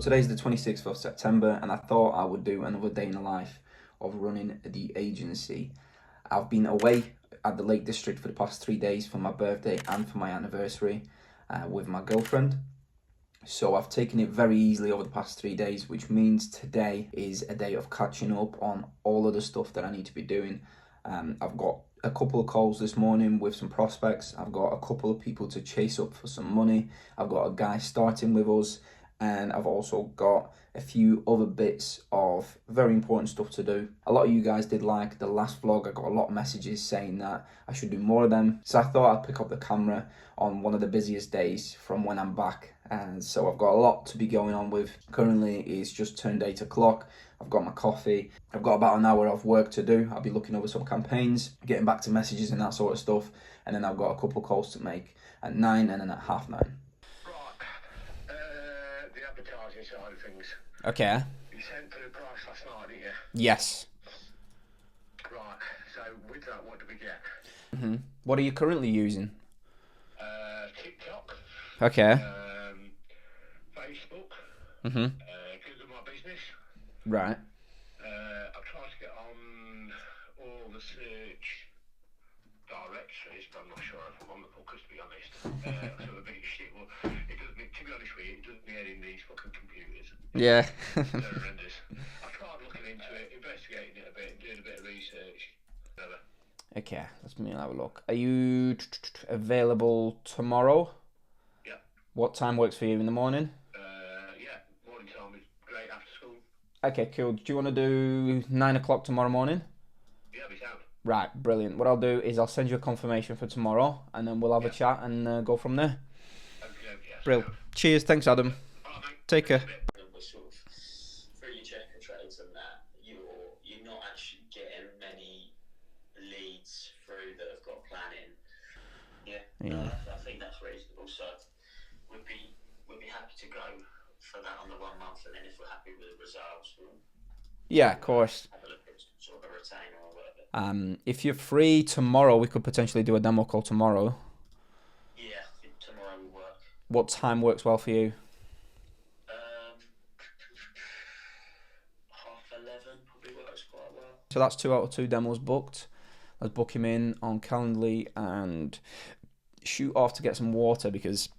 today's the 26th of September and I thought I would do another day in the life of running the agency. I've been away at the Lake District for the past 3 days for my birthday and for my anniversary with my girlfriend. So I've taken it very easily over the past 3 days, which means today is a day of catching up on all of the stuff that I need to be doing. I've got a couple of calls this morning with some prospects. I've got a couple of people to chase up for some money. I've got a guy starting with us, and I've also got a few other bits of very important stuff to do. A lot of you guys did like the last vlog. I got a lot of messages saying that I should do more of them. So I thought I'd pick up the camera on one of the busiest days from when I'm back. And so I've got a lot to be going on with. Currently it's just turned 8 o'clock. I've got my coffee. I've got about an hour of work to do. I'll be looking over some campaigns, getting back to messages and that sort of stuff. And then I've got a couple of calls to make at 9 and then at 9:30. The advertising side of things. Okay. You sent through the price last night, didn't you? Yes. Right, so with that, what do we get? What are you currently using? TikTok. Okay. Facebook. Google My Business. Right. I've tried to get on all the search directories, but I'm not sure if I'm on the hookers, to be honest. So a bit of shit. Well, it doesn't, to be honest with you, it doesn't get in these fucking computers. Yeah. They're horrendous. I've tried looking into it, investigating it a bit, doing a bit of research. Whatever. Okay, let's have a look. Are you available tomorrow? Yeah. What time works for you in the morning? Yeah, morning time is great after school. Okay, cool. Do you want to do 9 o'clock tomorrow morning? Yeah, we sound. Right, brilliant. What I'll do is I'll send you a confirmation for tomorrow, and then we'll have a chat and go from there. Okay, Brilliant. Cheers. Thanks, Adam. Take care. Sort of through your checker trades and that, you're not actually getting many leads through that have got planning. Yeah. No, I think that's reasonable. So we'd be happy to go for that on the 1 month, and then if we're happy with the results, we'll Of course. have a look at sort of a retainer or whatever. If you're free tomorrow, we could potentially do a demo call tomorrow. Yeah, I think tomorrow will work. What time works well for you? 11:30 probably works quite well. So that's 2 out of 2 demos booked. Let's book him in on Calendly and shoot off to get some water because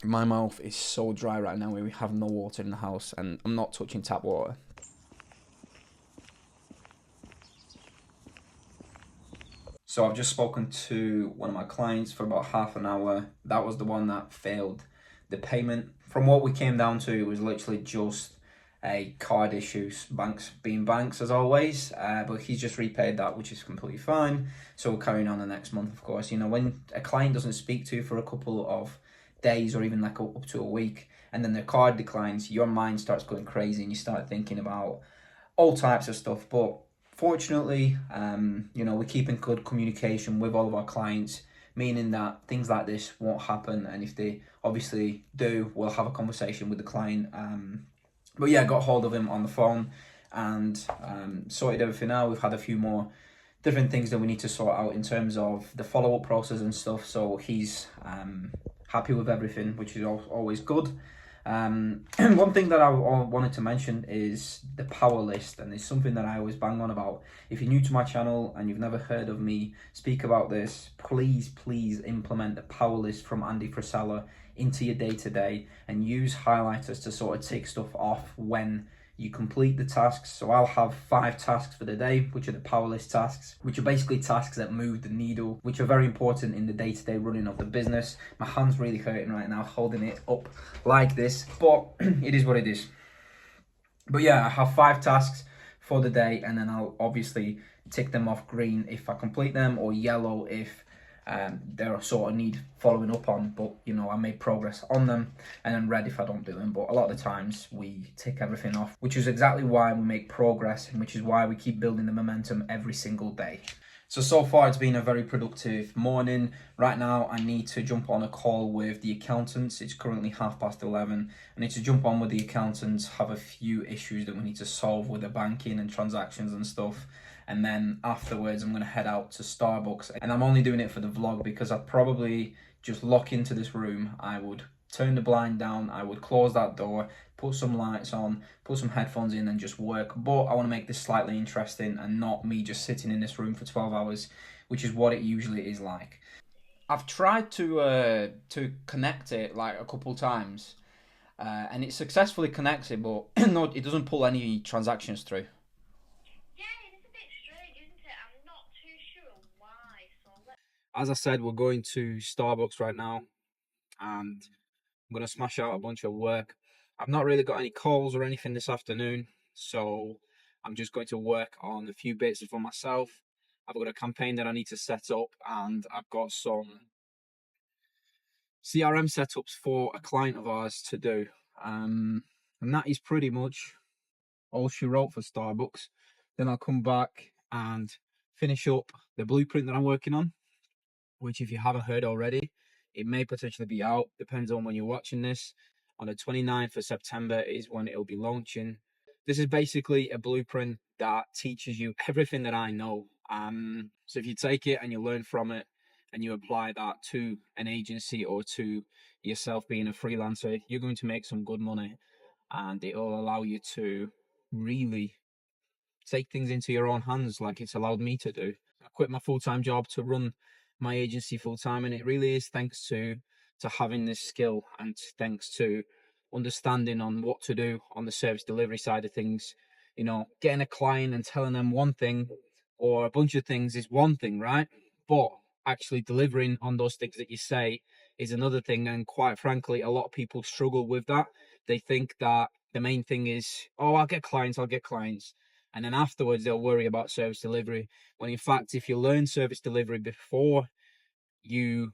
my mouth is so dry right now. We have no water in the house and I'm not touching tap water. So I've just spoken to one of my clients for about half an hour. That was the one that failed the payment. From what we came down to, it was literally just a card issue, banks being banks as always, but he's just repaid that, which is completely fine. So we're carrying on the next month, of course. You know, when a client doesn't speak to you for a couple of days or even like up to a week, and then their card declines, your mind starts going crazy and you start thinking about all types of stuff. But fortunately, you know, we keep in good communication with all of our clients, meaning that things like this won't happen. And if they obviously do, we'll have a conversation with the client. But yeah, got hold of him on the phone and sorted everything out. We've had a few more different things that we need to sort out in terms of the follow-up process and stuff. So he's happy with everything, which is always good. One thing that I wanted to mention is the power list, and it's something that I always bang on about. If you're new to my channel and you've never heard of me speak about this, please implement the power list from Andy Frisella into your day-to-day and use highlighters to sort of tick stuff off when you complete the tasks. So I'll have 5 tasks for the day, which are the power list tasks, which are basically tasks that move the needle, which are very important in the day-to-day running of the business. My hand's really hurting right now holding it up like this, but it is what it is. But yeah, I have 5 tasks for the day, and then I'll obviously tick them off green if I complete them, or yellow if they're sort of need following up on, but you know, I made progress on them, and then red if I don't do them. But a lot of the times we tick everything off, which is exactly why we make progress, and which is why we keep building the momentum every single day. So far it's been a very productive morning. Right now I need to jump on a call with the accountants. It's currently 11:30. I need to jump on with the accountants, have a few issues that we need to solve with the banking and transactions and stuff. And then afterwards I'm going to head out to Starbucks, and I'm only doing it for the vlog because I'd probably just lock into this room. I would turn the blind down, I would close that door, put some lights on, put some headphones in, and just work. But I want to make this slightly interesting and not me just sitting in this room for 12 hours, which is what it usually is like. I've tried to connect it like a couple times, and it successfully connects it, but no, it doesn't pull any transactions through. Yeah, it is a bit strange, isn't it? I'm not too sure why. As I said, we're going to Starbucks right now, and I'm going to smash out a bunch of work. I've not really got any calls or anything this afternoon, so I'm just going to work on a few bits for myself. I've got a campaign that I need to set up, and I've got some CRM setups for a client of ours to do. And that is pretty much all she wrote for Starbucks. Then I'll come back and finish up the blueprint that I'm working on, which, if you haven't heard already, it may potentially be out, depends on when you're watching this. On the 29th of September is when it'll be launching. This is basically a blueprint that teaches you everything that I know. So if you take it and you learn from it and you apply that to an agency or to yourself being a freelancer, you're going to make some good money, and it will allow you to really take things into your own hands like it's allowed me to do. I quit my full-time job to run my agency full-time, and it really is thanks to having this skill and thanks to understanding on what to do on the service delivery side of things. You know, getting a client and telling them one thing or a bunch of things is one thing, right? But actually delivering on those things that you say is another thing. And quite frankly, a lot of people struggle with that. They think that the main thing is, oh, I'll get clients. And then afterwards, they'll worry about service delivery. When in fact, if you learn service delivery before you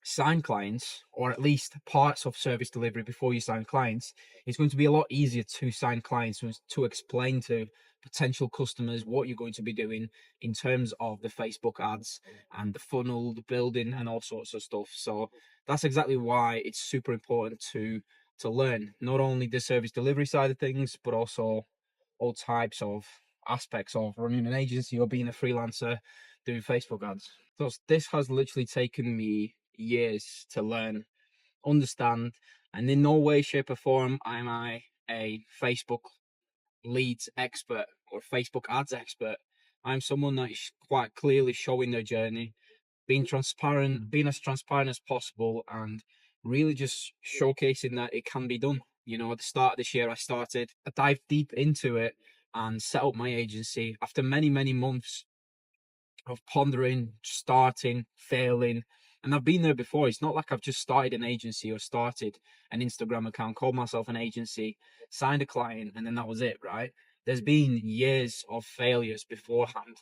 sign clients, or at least parts of service delivery before you sign clients, it's going to be a lot easier to sign clients, to explain to potential customers what you're going to be doing in terms of the Facebook ads and the funnel, the building, and all sorts of stuff. So that's exactly why it's super important to learn not only the service delivery side of things, but also all types of aspects of running an agency or being a freelancer doing Facebook ads. So this has literally taken me years to learn, understand, and in no way, shape, or form am I a Facebook leads expert or Facebook ads expert. I'm someone that is quite clearly showing their journey, being transparent, being as transparent as possible, and really just showcasing that it can be done. You know, at the start of this year, I dived deep into it and set up my agency after many, many months of pondering, starting, failing. And I've been there before. It's not like I've just started an agency or started an Instagram account, called myself an agency, signed a client, and then that was it, right? There's been years of failures beforehand.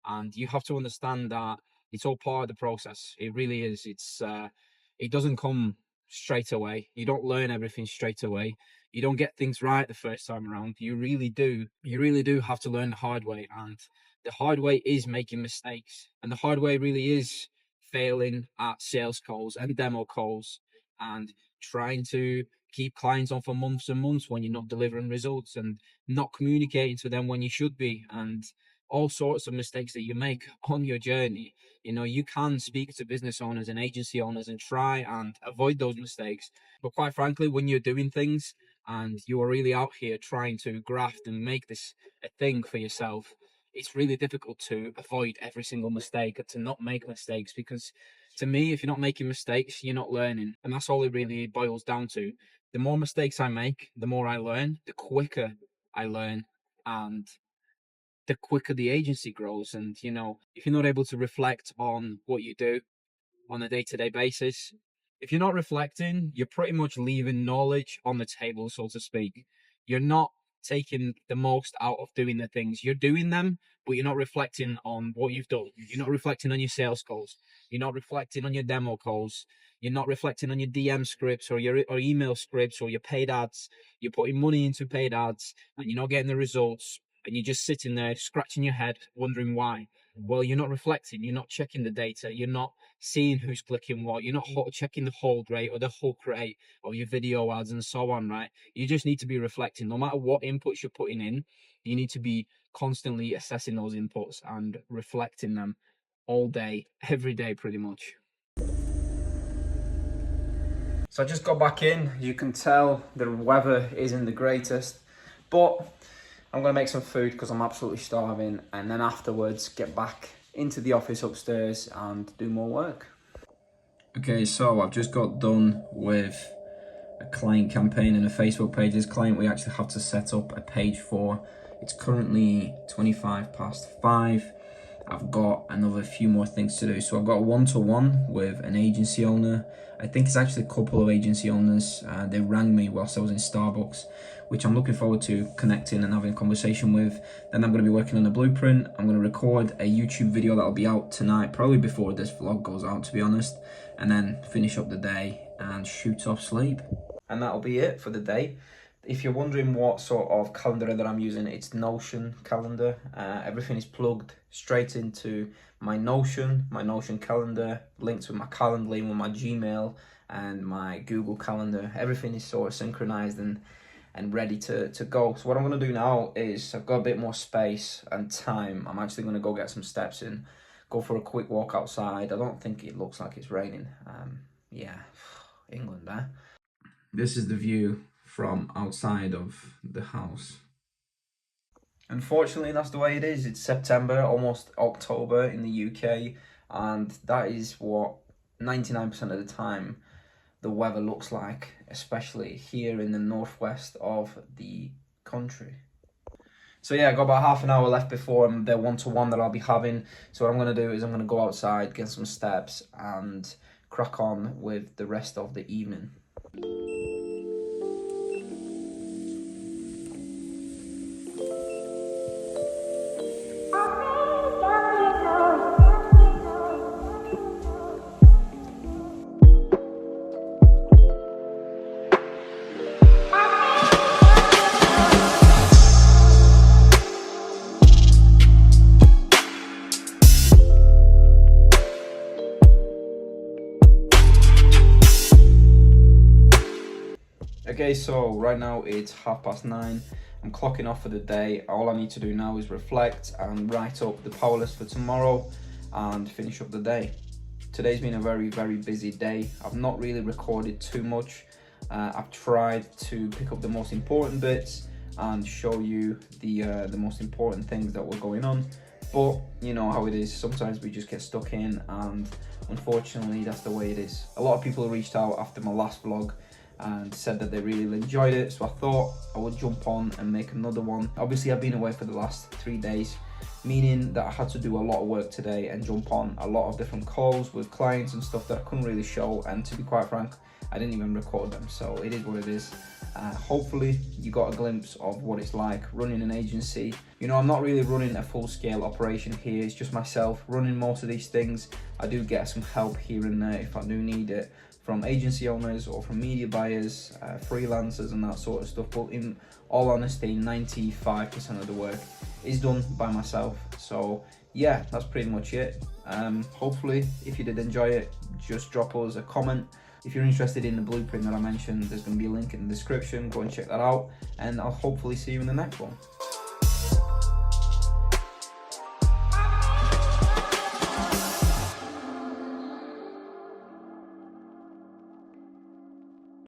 And you have to understand that it's all part of the process. It really is. It doesn't come straight away. You don't learn everything straight away. You don't get things right the first time around. You really do. You really do have to learn the hard way. And the hard way is making mistakes. And the hard way really is failing at sales calls and demo calls and trying to keep clients on for months and months when you're not delivering results and not communicating to them when you should be, and all sorts of mistakes that you make on your journey. You know, you can speak to business owners and agency owners and try and avoid those mistakes. But quite frankly, when you're doing things and you are really out here trying to graft and make this a thing for yourself, it's really difficult to avoid every single mistake and to not make mistakes, because to me, if you're not making mistakes, you're not learning. And that's all it really boils down to. The more mistakes I make, the more I learn, the quicker I learn, and the quicker the agency grows. And, you know, if you're not able to reflect on what you do on a day-to-day basis, if you're not reflecting, you're pretty much leaving knowledge on the table, so to speak. You're not taking the most out of doing the things. You're doing them, but you're not reflecting on what you've done. You're not reflecting on your sales calls. You're not reflecting on your demo calls. You're not reflecting on your DM scripts or your email scripts or your paid ads. You're putting money into paid ads and you're not getting the results. And you're just sitting there scratching your head, wondering why. Well, you're not reflecting. You're not checking the data. You're not seeing who's clicking what. You're not checking the hold rate or the hook rate of your video ads and so on, right? You just need to be reflecting. No matter what inputs you're putting in, you need to be constantly assessing those inputs and reflecting them all day, every day, pretty much. So So I just got back in. You can tell the weather isn't the greatest, but I'm gonna make some food because I'm absolutely starving, and then afterwards get back into the office upstairs and do more work. Okay, so I've just got done with a client campaign and a Facebook page. This client we actually have to set up a page for. It's currently 5:25. I've got another few more things to do. So I've got a one-to-one with an agency owner. I think it's actually a couple of agency owners. They rang me whilst I was in Starbucks, which I'm looking forward to connecting and having a conversation with. Then I'm going to be working on a blueprint. I'm going to record a YouTube video that'll be out tonight, probably before this vlog goes out, to be honest, and then finish up the day and shoot off sleep. And that'll be it for the day. If you're wondering what sort of calendar that I'm using, it's Notion calendar. Everything is plugged straight into my Notion calendar, linked with my Calendly, with my Gmail and my Google Calendar. Everything is sort of synchronized and ready to go. So what I'm going to do now is, I've got a bit more space and time. I'm actually going to go get some steps in, go for a quick walk outside. I don't think it looks like it's raining. Yeah, England, eh? This is the view from outside of the house. Unfortunately, that's the way it is. It's September, almost October in the UK, and that is what 99% of the time the weather looks like, especially here in the northwest of the country. So yeah, I got about half an hour left before the one-to-one that I'll be having. So what I'm going to do is I'm going to go outside, get some steps, and crack on with the rest of the evening. Okay, so right now it's 9:30. I'm clocking off for the day. All I need to do now is reflect and write up the power list for tomorrow and finish up the day. Today's been a very, very busy day. I've not really recorded too much. I've tried to pick up the most important bits and show you the most important things that were going on. But you know how it is, sometimes we just get stuck in, and unfortunately that's the way it is. A lot of people reached out after my last vlog and said that they really enjoyed it, so I thought I would jump on and make another one. Obviously I've been away for the last 3 days, meaning that I had to do a lot of work today and jump on a lot of different calls with clients and stuff that I couldn't really show, and to be quite frank, I didn't even record them, so it is what it is. Hopefully you got a glimpse of what it's like running an agency. You know, I'm not really running a full-scale operation here, it's just myself running most of these things. I do get some help here and there if I do need it, from agency owners or from media buyers, freelancers and that sort of stuff, but in all honesty 95% of the work is done by myself. So yeah, that's pretty much it. Hopefully if you did enjoy it, just drop us a comment. If you're interested in the blueprint that I mentioned, there's going to be a link in the description. Go and check that out, and I'll hopefully see you in the next one.